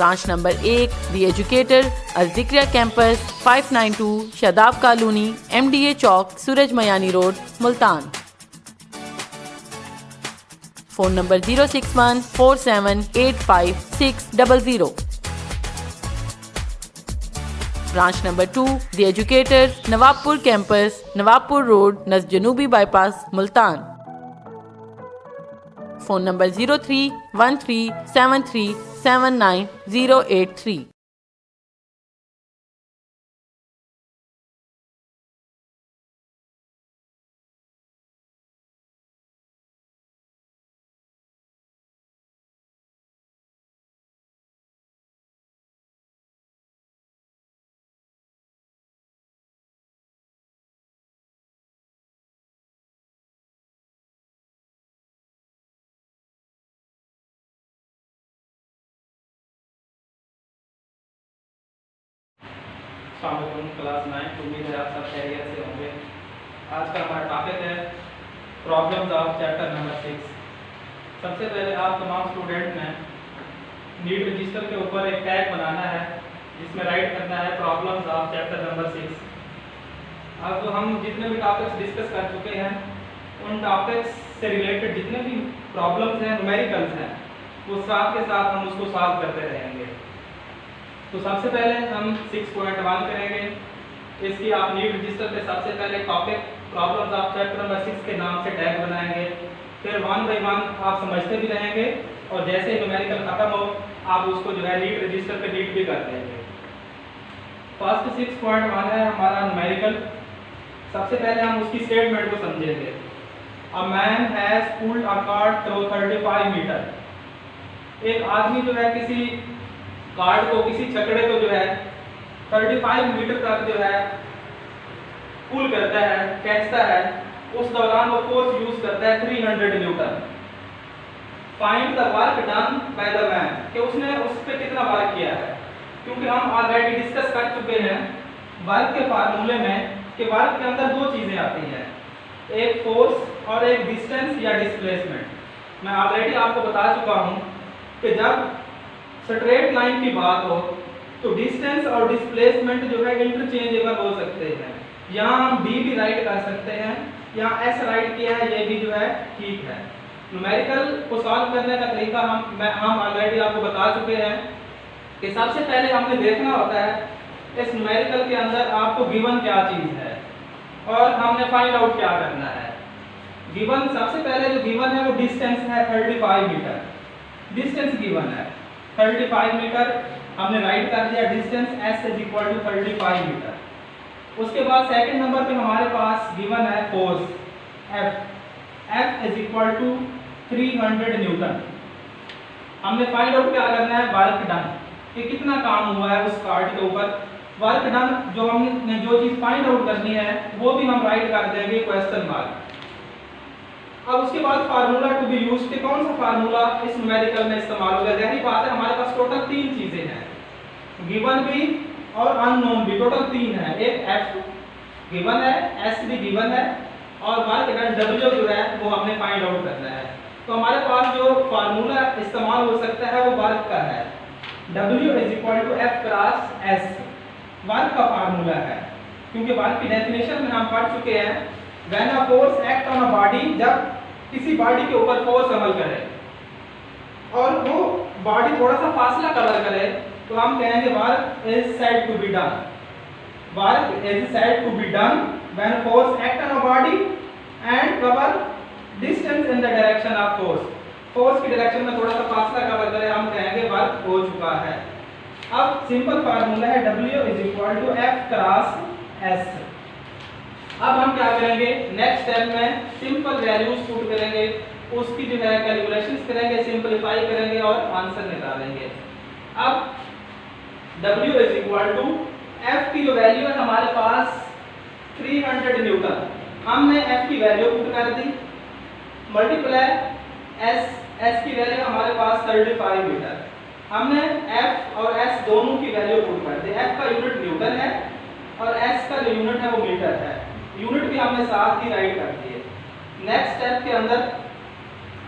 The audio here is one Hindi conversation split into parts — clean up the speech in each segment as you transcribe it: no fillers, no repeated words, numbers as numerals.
Branch number 1 the educator Al Zikriya campus 592 Shadab colony MDA चौक Suraj Miani road Multan. Phone number 06147856000। Branch number 2 the educator Nawabpur campus Nawabpur road नज़ जनूबी bypass Multan. Phone number 0313737983। Class 9, उम्मीद है आप सब खैरियत से होंगे। आज का हमारा टॉपिक है प्रॉब्लम्स ऑफ चैप्टर नंबर 6। सबसे पहले आप तमाम स्टूडेंट ने नीड रजिस्टर के ऊपर एक टैग बनाना है जिसमें राइट करना है प्रॉब्लम्स ऑफ चैप्टर नंबर 6। अब हम जितने भी टॉपिक्स डिस्कस कर चुके हैं उन टॉपिक्स से रिलेटेड जितने भी प्रॉब्लम्स हैं, न्यूमेरिकल्स हैं, वो साथ के साथ हम उसको सॉल्व करते रहेंगे। तो सबसे पहले हम 6.1 करेंगे। इसकी आप नीड रजिस्टर पे सबसे पहले topic problems of chapter number 6 के नाम से टैग बनाएंगे। फिर 1 बाय 1 आप समझते भी रहेंगे और जैसे ही न्यूमेरिकल खत्म हो आप उसको जो है नीड रजिस्टर पे रीड भी कर देंगे। फर्स्ट 6.1 है हमारा न्यूमेरिकल। सबसे पहले हम उसकी स्टेटमेंट को समझेंगे। A man has pulled a cart through 35 metre. एक आदमी जो है किसी कार्ड को, किसी छकड़े को जो है 35 मीटर तक जो है पुल करता है, खींचता है। उस दौरान वो फोर्स यूज करता है 300 Newton. Find the work done by the man, कि उसने उस पे कितना वर्क किया है। क्योंकि हम ऑलरेडी डिस्कस कर चुके हैं वर्क के फार्मूले में कि वर्क के अंदर दो चीजें आती हैं, एक फोर्स और एक डिस्टेंस या डिस्प्लेसमेंट। मैं ऑलरेडी आपको बता चुका हूं कि जब स्ट्रेट लाइन की बात हो तो डिस्टेंस और डिस्प्लेसमेंट जो है इंटरचेंजेबल हो सकते हैं। यहाँ हम d भी राइट कर सकते हैं, यहाँ s राइट किया है, ये भी जो है ठीक है। न्यूमेरिकल को सॉल्व करने का तरीका हम ऑलरेडी आपको बता चुके हैं कि सबसे पहले हमने देखना होता है इस न्यूमेरिकल के अंदर आपको गिवन क्या चीज़ है और हमने फाइंड आउट क्या करना है। गिवन, सबसे पहले जो गिवन है वो डिस्टेंस है 35 मीटर। डिस्टेंस गिवन है 35 मीटर, हमने राइट कर दिया distance s is equal to 35 metre. उसके बाद सेकंड नंबर पे हमारे पास गिवन है force F is equal to 300 newton. हमने फाइंड आउट क्या करना है, वर्क डन, कि कितना काम हुआ है उस कार्ड के ऊपर। वर्क डन जो हमने जो चीज़ फाइंड आउट करनी है वो भी हम राइट कर देंगे क्वेश्चन मार्क। अब उसके बाद फार्मूला टू बी यूज्ड, कि कौन सा फार्मूला इस न्यूमेरिकल में इस्तेमाल होगा। जहरी बात है हमारे पास टोटल 3 चीजें हैं, गिवन भी और अननोन भी, टोटल 3 है। एक f गिवन है, s भी गिवन है और वर्क डन w जो है वो हमने फाइंड आउट करना है। तो हमारे पास जो फार्मूला इस्तेमाल हो सकता है वो वर्क का है, w is equal to f cross s, work का फार्मूला है। क्योंकि वर्क की डेफिनेशन में हम पढ़ चुके हैं When a force act on a body, जब किसी बॉडी के ऊपर फोर्स अमल करे और वो बॉडी थोड़ा सा फासला कवर करे तो हम कहेंगे work is said to be done. Work is said to be done when force act on a body and cover distance in the direction of force. Force की डायरेक्शन में थोड़ा सा फासला कवर करे, हम कहेंगे वर्क हो चुका है। अब सिंपल फार्मूला है W is equal to F cross S। अब हम क्या करेंगे, नेक्स्ट स्टेप में सिंपल वैल्यूज पुट करेंगे, उसकी जो है कैलकुलेशंस करेंगे, सिंपलीफाई करेंगे और आंसर निकालेंगे। अब W is equal to F की जो वैल्यू है हमारे पास 300 न्यूटन, हमने F की वैल्यू पुट कर दी, मल्टीप्लाई S की वैल्यू हमारे पास 35 मीटर। हमने F और S दोनों की वैल्यू पुट कर दी। F का यूनिट न्यूटन है और S का जो यूनिट है वो मीटर है। यूनिट भी हमने साथ ही राइट कर दिए। नेक्स्ट स्टेप के अंदर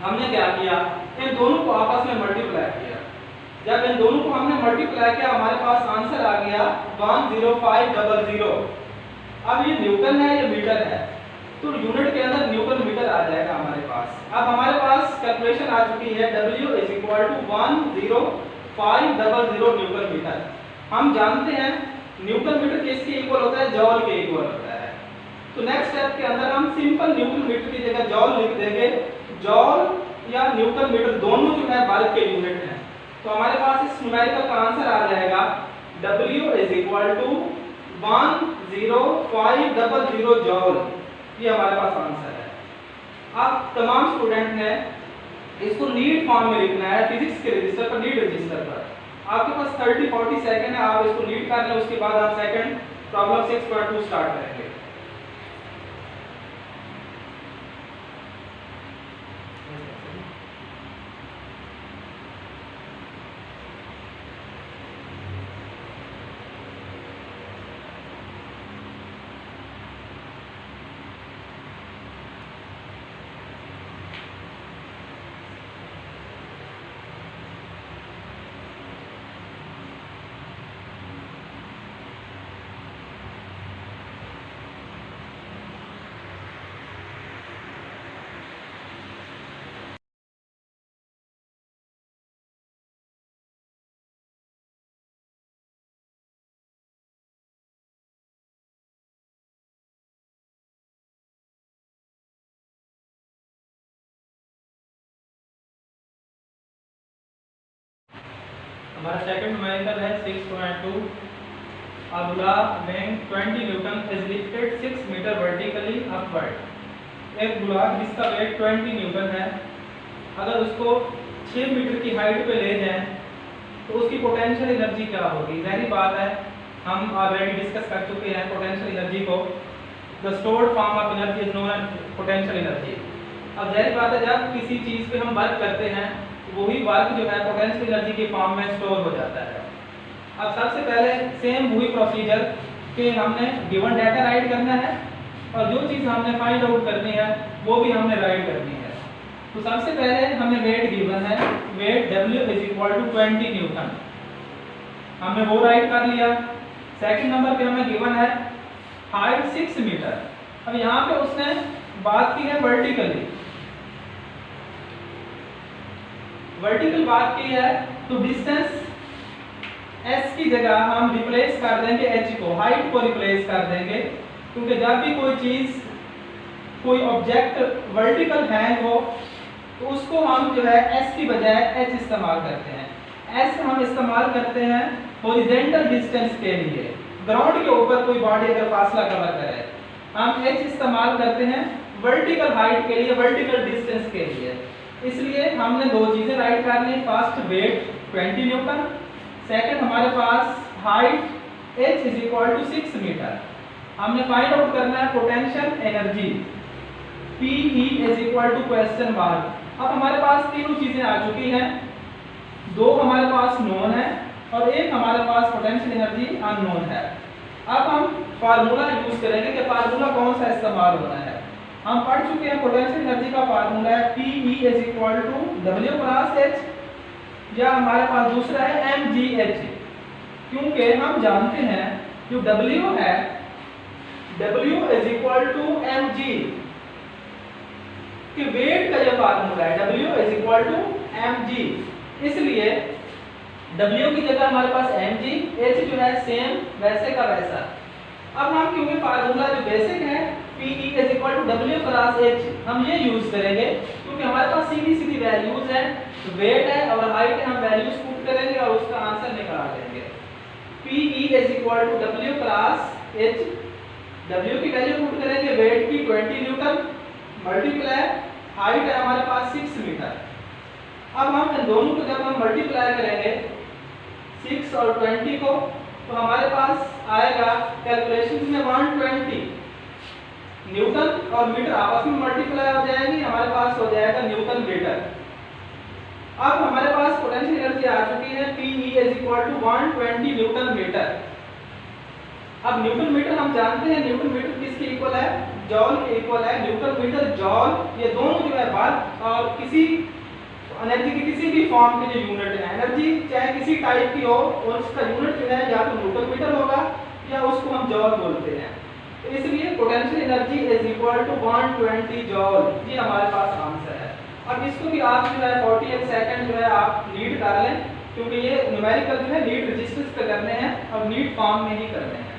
हमने क्या किया, इन दोनों को आपस में मल्टीप्लाई किया। जब इन दोनों को हमने मल्टीप्लाई किया हमारे पास आंसर आ गया 10500। अब ये न्यूटन है ये मीटर है, तो यूनिट के अंदर न्यूटन मीटर आ जाएगा हमारे पास। अब हमारे पास कैलकुलेशन आ चुकी है W = 10500 न्यूटन मीटर। हम जानते हैं न्यूटन मीटर किसके इक्वल होता है, जॉल के इक्वल होता है। तो नेक्स्ट स्टेप के अंदर हम सिंपल न्यूटन मीटर की जगह जॉल लिख देंगे। जॉल या न्यूटन मीटर दोनों जो है वर्ग के यूनिट हैं। तो हमारे पास इस न्यूमेरिकल का आंसर आ जाएगा W = 10500 जॉल। ये हमारे पास आंसर है। अब तमाम स्टूडेंट ने इसको नीट फॉर्म में लिखना है, फिजिक्स के रजिस्टर पर, नीट रजिस्टर पर। आपके पास 30-40 सेकंड है, आप इसको नीट कर लें, उसके बाद आप सेकंड प्रॉब्लम 6.2 स्टार्ट करेंगे। हमारा सेकंड न्यूमेरिकल है 6.2। A गुलाब weighing 20 newton is lifted 6 metre vertically upward। एक गुलाब जिसका वेट 20 न्यूटन है, अगर उसको 6 मीटर की हाइट पे ले जाएं तो उसकी पोटेंशियल एनर्जी क्या होगी। जाहिर बात है, हम ऑलरेडी डिस्कस कर चुके हैं पोटेंशियल एनर्जी को। The stored form of energy is known as potential energy. अब जाहिर बात है, जब किसी चीज़ पे हम वर्क करते हैं वही वर्क जो है पोटेंशियल एनर्जी के फॉर्म में स्टोर हो जाता है। अब सबसे पहले सेम वही प्रोसीजर कि हमने गिवन डाटा राइट करना है और जो चीज़ हमने फाइंड आउट करनी है वो भी हमने राइट करनी है। तो सबसे पहले हमें वेट गिवन है, वेट W = 20 न्यूटन, हमने वो राइट कर लिया। सेकंड नंबर पे हमें गिवन है हाइट 6 मीटर। अब यहाँ पे उसने बात की है वर्टिकली, वर्टिकल बात की है, तो डिस्टेंस s की जगह हम रिप्लेस कर देंगे h को, हाइट को रिप्लेस कर देंगे, क्योंकि जब भी कोई चीज कोई ऑब्जेक्ट वर्टिकल हैंग हो तो उसको हम जो है s की बजाय h इस्तेमाल करते हैं। s हम इस्तेमाल करते हैं हॉरिजॉन्टल डिस्टेंस के लिए, ग्राउंड के ऊपर कोई बॉडी अगर फासला कवर करे, हम h इस्तेमाल करते हैं वर्टिकल हाइट के लिए, वर्टिकल डिस्टेंस के लिए। इसलिए हमने दो चीजें राइट करनी, फर्स्ट वेट 20 न्यूटन, सेकंड हमारे पास हाइट h = 6 मीटर। हमने फाइंड आउट करना है potential energy PE = question mark. अब हमारे पास तीनों चीजें आ चुकी हैं, दो हमारे पास नोन है और एक हमारे पास पोटेंशियल एनर्जी अननोन है। अब हम फार्मूला यूज करेंगे कि फार्मूला कौन सा इस्तेमाल होना है। हम पढ़ चुके हैं पोटेंशियल एनर्जी का फार्मूला है PE = W + H, या हमारे पास दूसरा है mgh, क्योंकि हम जानते हैं जो W है W = mg कि वेट का जो फार्मूला है W = mg, इसलिए W की जगह हमारे पास mg, h जो है सेम वैसे का वैसा। अब हम क्योंकि फार्मूला जो बेसिक है PE = W + H हम ये यूज करेंगे क्योंकि हमारे पास सीधी सीधी वैल्यूज है, वेट है और हाइट है, हम वैल्यूज पुट करेंगे और उसका आंसर निकाल देंगे। PE = W + H, W की वैल्यू पुट करेंगे वेट की 20 न्यूटन मल्टीप्लाई हाइट है हमारे पास 6 मीटर। अब हम इन दोनों को जब हम मल्टीप्लाई करेंगे 6 और 20 को, तो हमारे पास आएगा कैलकुलेशन में 120 न्यूटन और मीटर आपस में मल्टीप्लाई हो जाएंगी, हमारे पास हो जाएगा न्यूटन मीटर। अब हमारे पास पोटेंशियल एनर्जी आ चुकी है PE = 120 न्यूटन मीटर। अब न्यूटन मीटर हम जानते हैं, न्यूटन मीटर किसके इक्वल है, जॉल के इक्वल है। न्यूटन मीटर जॉल ये दोनों जो है बात और किसी एनर्जी की किसी भी फॉर्म के जो यूनिट है, एनर्जी चाहे किसी टाइप की हो और उसका यूनिट जो है या तो न्यूटन मीटर होगा या उसको हम जॉल बोलते हैं। तो इसलिए potential energy is equal to 120 joule, ये हमारे पास आंसर है। अब इसको भी आप जो है 48 सेकंड जो है आप नीट कर लें, क्योंकि ये न्यूमेरिकल जो है नीट रजिस्टर्स पे करने हैं और नीट फॉर्म में ही करने हैं।